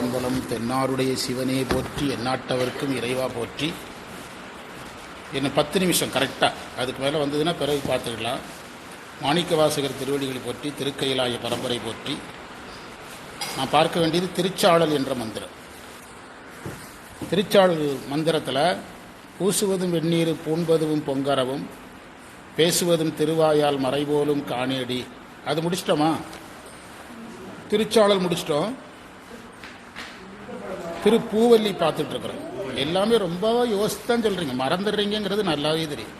Emblem தென்னாருடைய சிவனே போற்றி எந்நாட்டவர்க்கும் இறைவா போற்றி. என்ன 10 நிமிஷம் கரெக்டாக, அதுக்கு மேலே வந்ததுன்னா பிறகு பார்த்துக்கலாம். மாணிக்கவாசகர் திருவடிகளை போற்றி, திருக்கைலாய பரம்பரை போற்றி. நான் பார்க்க வேண்டியது திருச்சாளல் என்ற மந்திரம். திருச்சாளல் மந்திரத்தில் பூசுவதும் வெந்நீர் பூண்பதும் பொங்கரவும் பேசுவதும் திருவாயால் மறைபோலும் காணேடி, அது முடிச்சிட்டோமா? திருச்சாளல் முடிச்சிட்டோம். திருப்பூவல்லி பார்த்துட்டு இருக்கிறோம். எல்லாமே ரொம்ப யோசித்தான் சொல்றீங்க, மறந்துடுறீங்கிறது நல்லாவே தெரியும்.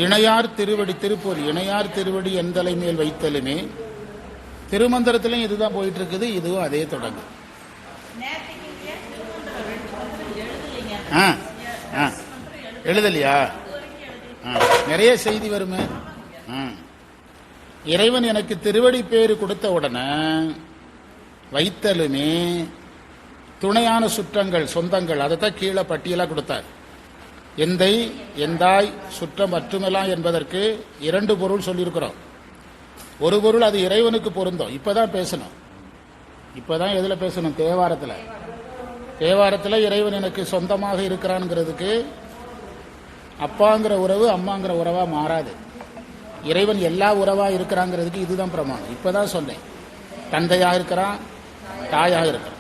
இணையார் திருவடி திருப்பூர், இணையார் திருவடி எந்தலை மேல் வைத்தலுமே. திருமந்திரத்திலையும் இதுதான் போயிட்டு இருக்குது, இதுவும் அதே தொடங்கு. எழுதலையா? நிறைய செய்தி வருமே. இறைவன் எனக்கு திருவடி பேரு கொடுத்த உடனே வைத்தலுமே துணையான சுற்றங்கள் சொந்தங்கள், அதைத்தான் கீழே பட்டியலாக கொடுத்தார். எந்தை எந்தாய் சுற்றம் மற்றுமெல்லாம் என்பதற்கு 2 பொருள் சொல்லியிருக்கிறோம். ஒரு பொருள் அது இறைவனுக்கு பொருந்தும். இப்பதான் பேசணும். இப்பதான் எதுல பேசணும்? தேவாரத்தில். தேவாரத்தில் இறைவன் எனக்கு சொந்தமாக இருக்கிறான்ங்கிறதுக்கு அப்பாங்கிற உறவு அம்மாங்கிற உறவா மாறாது. இறைவன் எல்லா உறவா இருக்கிறாங்கிறதுக்கு இதுதான் பிரமாணம். இப்பதான் சொன்னேன். தந்தையாக இருக்கிறான், தாயாக இருக்கிறான்.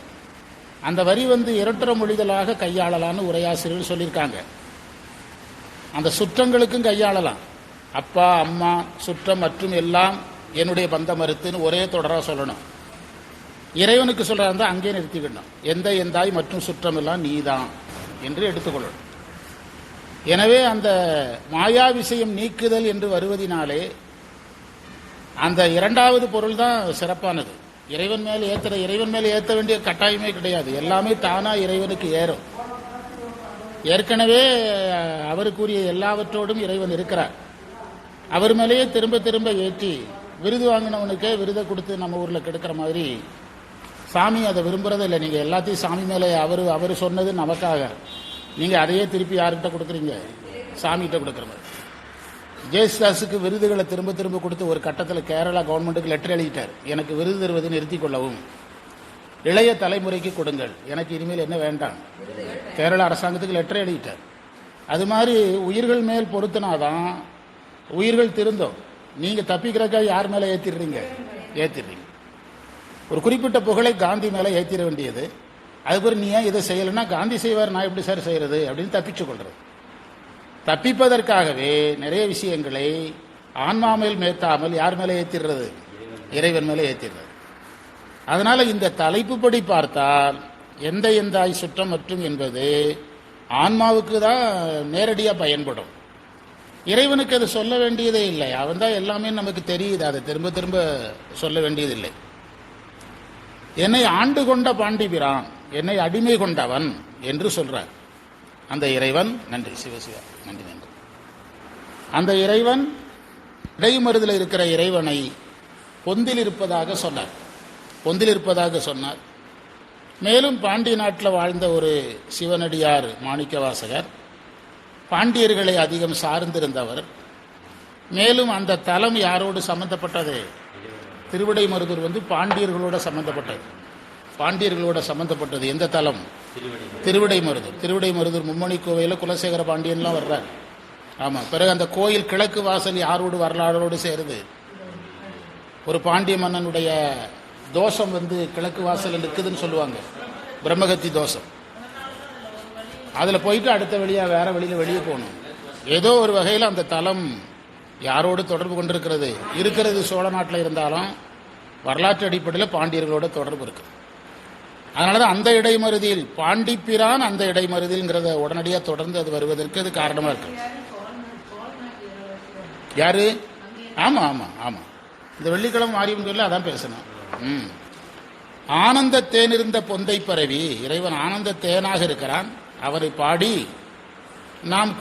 அந்த வரி இரட்டர மொழிதலாக கையாளலான்னு உரையாசிரியர்கள் சொல்லியிருக்காங்க. அந்த சுற்றங்களுக்கும் கையாளலாம். அப்பா அம்மா சுற்றம் மற்றும் எல்லாம் என்னுடைய பந்த மறுத்துன்னு ஒரே தொடராக சொல்லணும். இறைவனுக்கு சொல்றாருந்தா அங்கே நிறுத்திக்கணும். எந்தாய் மற்றும் சுற்றம் எல்லாம் நீதான் என்று எடுத்துக்கொள்ளணும். எனவே அந்த மாயா விஷயம் நீக்குதல் என்று வருவதினாலே அந்த 2வது பொருள் தான் சிறப்பானது. இறைவன் மேல் ஏற்ற வேண்டிய கட்டாயமே கிடையாது. எல்லாமே தானா இறைவனுக்கு ஏறும். ஏற்கனவே அவருக்குரிய எல்லாவற்றோடும் இறைவன் இருக்கிறார். அவர் மேலேயே திரும்ப திரும்ப ஏற்றி விருது வாங்கினவனுக்கே விருதை கொடுத்து நம்ம ஊர்ல கெடுக்கிற மாதிரி சாமி அதை விரும்புறதே இல்லை. நீங்க எல்லாத்தையும் சாமி மேலே அவர் சொன்னது நமக்காக, நீங்க அதையே திருப்பி யார்கிட்ட கொடுக்குறீங்க? சாமிகிட்ட கொடுக்குற மாதிரி. ஜேசுதாஸுக்கு விருதுகளை திரும்ப திரும்ப கொடுத்து ஒரு கட்டத்தில் கேரளா கவர்மெண்ட்டுக்கு லெட்டர் எழுதிட்டார். எனக்கு விருது தருவதை நிறுத்திக் கொள்ளவும், இளைய தலைமுறைக்கு கொடுங்கள், எனக்கு இனிமேல் என்ன வேண்டாம். கேரளா அரசாங்கத்துக்கு லெட்டர் எழுதிட்டார். அது மாதிரி உயிர்கள் மேல் பொருத்தினாதான் உயிர்கள் திருந்தோம். நீங்க தப்பிக்கிறக்காக யார் மேல ஏத்திடுறீங்க? ஒரு குறிப்பிட்ட புகழை காந்தி மேல ஏத்திட வேண்டியது. அதுக்கு நீ ஏன் இதை செய்யலைன்னா காந்தி செய்வார், நான் எப்படி சார் செய்யறது அப்படின்னு தப்பிச்சு கொள்றது. தப்பிப்பதற்காகவே நிறைய விஷயங்களை ஆன்மா மேல் மேற்றாமல் யார் மேலே ஏற்றிடுறது? இறைவன் மேலே ஏற்றிடுறது. அதனால இந்த தலைப்புப்படி பார்த்தால் எந்தாய் சுற்றம் மற்றும் என்பது ஆன்மாவுக்கு தான் நேரடியாக பயன்படும். இறைவனுக்கு அது சொல்ல வேண்டியதே இல்லை. அவன் தான் எல்லாமே நமக்கு தெரியுது. அதை திரும்ப திரும்ப சொல்ல வேண்டியதில்லை. என்னை ஆண்டு கொண்ட பாண்டிபிரான், என்னை அடிமை கொண்டவன் என்று சொல்றார் அந்த இறைவன். நன்றி சிவசிவா, நன்றி நன்றி. அந்த இறைவன் இடைமருதில் இருக்கிற இறைவனை பொந்தில் இருப்பதாக சொன்னார். மேலும் பாண்டிய நாட்டில் வாழ்ந்த ஒரு சிவனடியார் மாணிக்கவாசகர் பாண்டியர்களை அதிகம் சார்ந்திருந்தவர். மேலும் அந்த தலம் யாரோடு சம்பந்தப்பட்டது? திருவிடைமருதூர் பாண்டியர்களோட சம்பந்தப்பட்டது. எந்த தலம்? திருவிடைமருதூர் மும்மணி கோவையில் குலசேகர பாண்டியன்லாம் வர்றார். ஆமா. பிறகு அந்த கோயில் கிழக்கு வாசல் யாரோடு வரலாறோடு சேருது? ஒரு பாண்டிய மன்னனுடைய தோஷம் கிழக்கு வாசல் இருக்குதுன்னு சொல்லுவாங்க, பிரம்மகத்தி தோஷம். அதுல போயிட்டு அடுத்த வழியா வேற வழியில வெளியே போகணும். ஏதோ ஒரு வகையில் அந்த தலம் யாரோடு தொடர்பு இருக்கிறது சோழ நாட்டில் இருந்தாலும் வரலாற்று அடிப்படையில் பாண்டியர்களோட தொடர்பு இருக்கு. அதனாலதான் அந்த இடைமருதியில் பாண்டிப்பிரான், அந்த இடைமருதில்ங்கிறத உடனடியாக தொடர்ந்து அது வருவதற்கு அது காரணமா இருக்கு. யாரு? ஆமா ஆமா ஆமா. இந்த வெள்ளிக்கிழமை மாறியும் சொல்லி அதான் பேசணும். ஆனந்த தேனிருந்த பொந்தை பரவி, இறைவன் ஆனந்த தேனாக இருக்கிறான். அவரை பாடி நாம்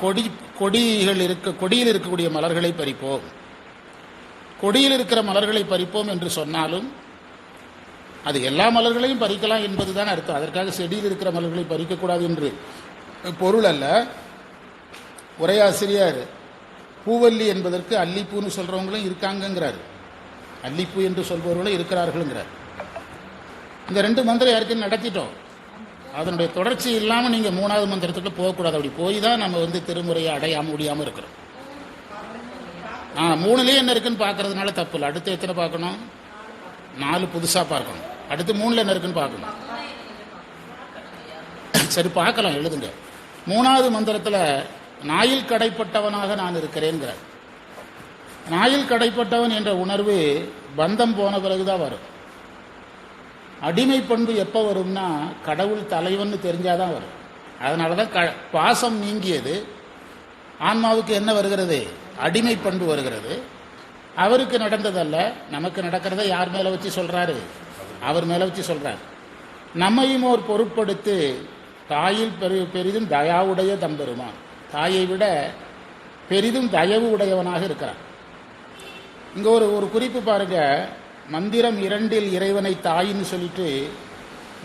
கொடியில் இருக்கக்கூடிய மலர்களை பறிப்போம். கொடியில் இருக்கிற மலர்களை பறிப்போம் என்று சொன்னாலும் அது எல்லா மலர்களையும் பறிக்கலாம் என்பதுதான் அர்த்தம். அதற்காக செடியில் இருக்கிற மலர்களை பறிக்கக்கூடாது என்று பொருள் அல்ல. உரையாசிரியர் பூவல்லி என்பதற்கு அல்லிப்பூன்னு சொல்றவங்களும் இருக்காங்கிறார். அல்லிப்பூ என்று சொல்பவர்களும் இருக்கிறார்கள். இந்த 2 மந்திரம் ஏற்கனவே நடத்திட்டோம். அதனுடைய தொடர்ச்சி இல்லாமல் நீங்கள் 3வது மந்திரத்துக்குள்ள போகக்கூடாது. அப்படி போய் தான் நம்ம திருமுறையை அடைய முடியாமல் இருக்கிறோம். 3லயே என்ன இருக்குன்னு பார்க்கறதுனால தப்பு இல்லை. அடுத்து எத்தனை பார்க்கணும்? 4 புதுசாக பார்க்கணும். அடுத்து 3ல் என்ன இருக்குன்னு பார்க்கணும். சரி, பார்க்கலாம், எழுதுங்க. 3வது மந்திரத்தில் நாயில் கடைப்பட்டவனாக நான் இருக்கிறேன்கிறார். நாயில் கடைப்பட்டவன் என்ற உணர்வு பந்தம் போன பிறகுதான் வரும். அடிமை பண்பு எப்போ வரும்னா கடவுள் தலைவன் தெரிஞ்சாதான் வரும். அதனால தான் பாசம் நீங்கியது ஆன்மாவுக்கு என்ன வருகிறது? அடிமை பண்பு வருகிறது. அவருக்கு நடந்ததல்ல, நமக்கு நடக்கிறத யார் மேலே வச்சு சொல்றாரு? அவர் மேலே வச்சு சொல்றார். நம்மையும் ஒரு பொருட்படுத்து தாயில் பெரிதும் தயாவுடைய தம்பெருமான். தாயை விட பெரிதும் தயவு உடையவனாக இருக்கிறான். இங்க ஒரு குறிப்பு பாருங்க. மந்திரம் 2ல் இறைவனை தாயின்னு சொல்லிட்டு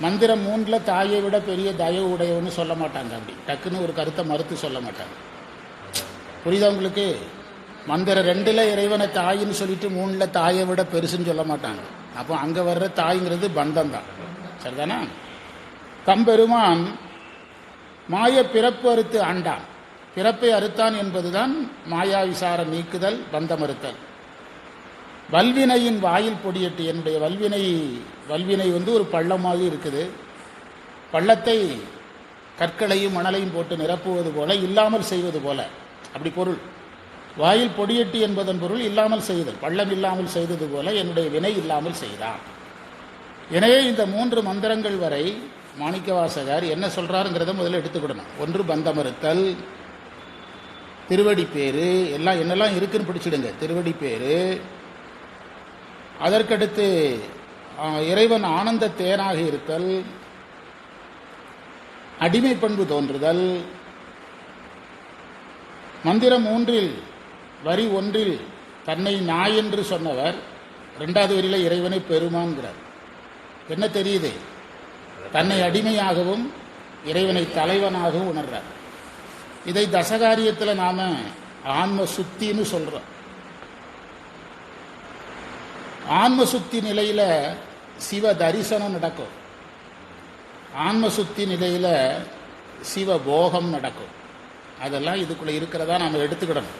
மந்திரம் 3ல் தாயை விட பெரிய தயவு உடையவன்னு சொல்ல மாட்டாங்க. அப்படி டக்குன்னு ஒரு கருத்தை மறுத்து சொல்ல மாட்டாங்க. புரியுதா உங்களுக்கு? மந்திரம் 2ல் இறைவனை தாயின்னு சொல்லிட்டு 3ல் தாயை விட பெருசுன்னு சொல்ல மாட்டாங்க. அப்போ அங்க வர்ற தாய்ங்கிறது பந்தம் தான். சரிதானா? தம்பெருமான் மாய பிறப்பு அறுத்து ஆண்டான். பிறப்பை அறுத்தான் என்பதுதான் மாயா விசாரம் நீக்குதல், பந்தம் அறுத்தல். வல்வினையின் வாயில் பொடியட்டு. என்னுடைய வல்வினை ஒரு பள்ளமாக இருக்குது. பள்ளத்தை கற்களையும் மணலையும் போட்டு நிரப்புவது போல, இல்லாமல் செய்வது போல, அப்படி பொருள். வாயில் பொடியட்டு என்பதன் பொருள் இல்லாமல் செய்தல். பள்ளம் இல்லாமல் செய்தது போல என்னுடைய வினை இல்லாமல் செய்தான். எனவே இந்த 3 மந்திரங்கள் வரை மாணிக்கவாசகர் என்ன சொல்றாருங்கிறத முதல்ல எடுத்துக்கிடணும். ஒன்று பந்தமறுத்தல், திருவடி பேரு, எல்லாம் என்னெல்லாம் இருக்குன்னு பிடிச்சிடுங்க. திருவடி பேரு, அதற்கடுத்து இறைவன் ஆனந்த தேனாக இருத்தல், அடிமை பண்பு தோன்றுதல். மந்திரம் 3ல் வரி 1ல் தன்னை நாய் என்று சொன்னவர் 2வது வரியில இறைவனை பெருமான்கிறார். என்ன தெரியுது? தன்னை அடிமையாகவும் இறைவனை தலைவனாகவும் உணர்றார். இதை தசகாரியத்தில் நாம ஆன்ம சுத்தின்னு சொல்றோம். ஆன்ம சுத்தி நிலையில சிவ தரிசனம் நடக்கும். ஆன்ம சுத்தி நிலையில சிவ போகம் நடக்கும். அதெல்லாம் இதுக்குள்ள இருக்கிறதா நாம எடுத்துக்கிடணும்.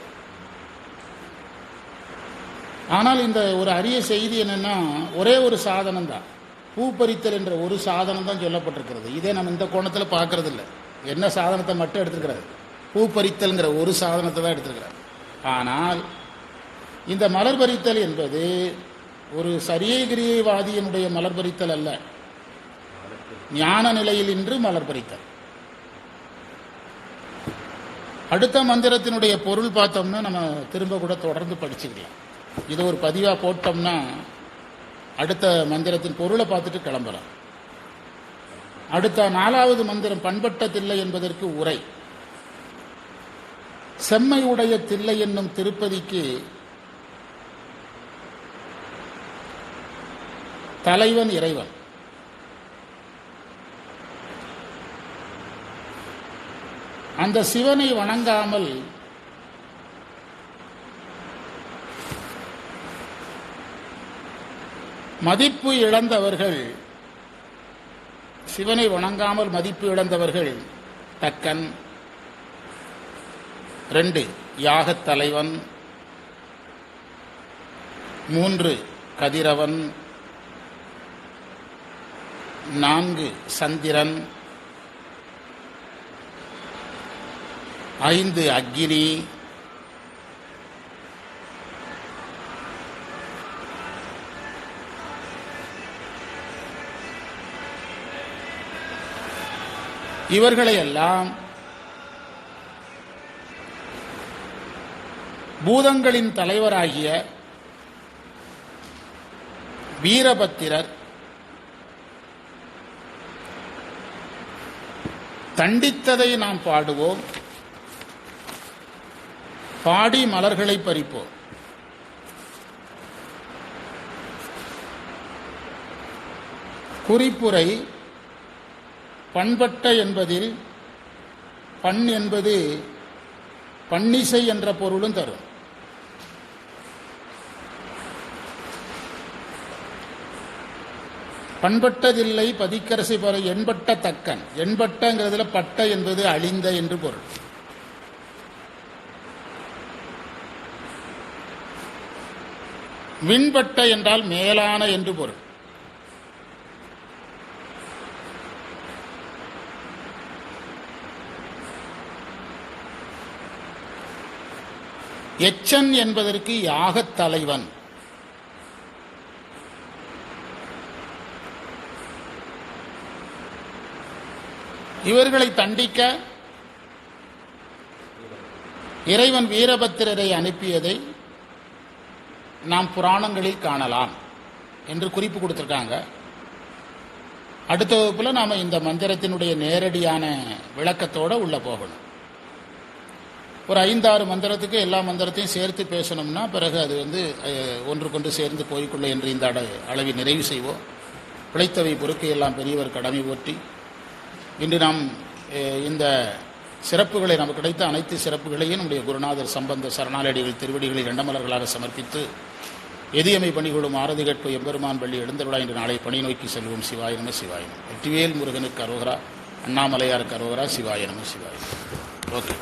ஆனால் இந்த ஒரு அரிய செய்தி என்னன்னா, ஒரே ஒரு சாதனம் தான், பூப்பறித்தல் என்ற ஒரு சாதனம் தான் சொல்லப்பட்டிருக்கிறது. இதே நம்ம இந்த கோணத்தில் பார்க்கறது இல்லை. என்ன சாதனத்தை மட்டும் எடுத்துக்கிறது? பூப்பறித்தல்ங்கிற ஒரு சாதனத்தை தான் எடுத்துக்கிறார். ஆனால் இந்த மலர் பறித்தல் என்பது ஒரு சரியகிரியவாதியினுடைய மலர் பறித்தல் அல்ல, ஞான நிலையில் இன்று மலர் பறித்தல். அடுத்த மந்திரத்தினுடைய பொருள் பார்த்தோம்னா நம்ம திரும்ப கூட தொடர்ந்து படிச்சுக்கலாம். இதை ஒரு பதிவா போட்டோம்னா அடுத்த மந்திரத்தின் பொருளை பார்த்துட்டு கிளம்பலாம். அடுத்த 4வது மந்திரம் பண்பட்ட தில்லை என்பதற்கு உரை. செம்மை உடைய தில்லை என்னும் திருப்பதிக்கு தலைவன் இறைவன். அந்த சிவனை வணங்காமல் மதிப்பு இழந்தவர்கள், சிவனை வணங்காமல் மதிப்பு இழந்தவர்கள் தக்கன், 2 யாகத் தலைவன், 3 கதிரவன், 4 சந்திரன், 5 அக்கினி, 6 இவர்களையெல்லாம் பூதங்களின் தலைவராகிய வீரபத்திரர் தண்டித்ததை நாம் பாடுவோம், பாடி மலர்களை பறிப்போம். குறிப்புரை. பண்பட்ட என்பதில் பண் என்பது பன்னிசை என்ற பொருளும் தரும். பண்பட்டதில்லை பதிக்கரசை பெற எண்பட்ட தக்கன். எண்பட்டங்கிறதுல பட்ட என்பது அழிந்த என்று பொருள். விண்பட்ட என்றால் மேலான என்று பொருள். எச்சன் என்பதற்கு யாகத் தலைவன். இவர்களை தண்டிக்க இறைவன் வீரபத்திரரை அனுப்பியதை நாம் புராணங்களில் காணலாம் என்று குறிப்பு கொடுத்திருக்காங்க. அடுத்த வகுப்பில் நாம் இந்த மந்திரத்தினுடைய நேரடியான விளக்கத்தோடு உள்ள போகணும். ஒரு 5-6 மந்திரத்துக்கு எல்லா மந்திரத்தையும் சேர்த்து பேசணும்னா பிறகு அது ஒன்றுக்கொண்டு சேர்ந்து போய்கொள்ள என்று இந்த அளவை நிறைவு செய்வோம். பிழைத்தவை பொறுக்கை எல்லாம் பெரியவர் கடமை போற்றி இன்று நாம் இந்த சிறப்புகளை நமக்கு கிடைத்த அனைத்து சிறப்புகளையும் நம்முடைய குருநாதர் சம்பந்த சரணாலடிகள் திருவடிகளை இரண்டமலர்களாக சமர்ப்பித்து எதியமை பணிகொள்ளும் ஆரதி கேட்பு எம்பெருமான் பள்ளி எழுந்தருளா இன்று நாளை பணி நோக்கி செல்வோம். சிவாய நம சிவாய நம. வெற்றிவேல் முருகனுக்கு அரோகரா, அண்ணாமலையாருக்கு அரோகரா, சிவாய நம சிவாய. ஓகே.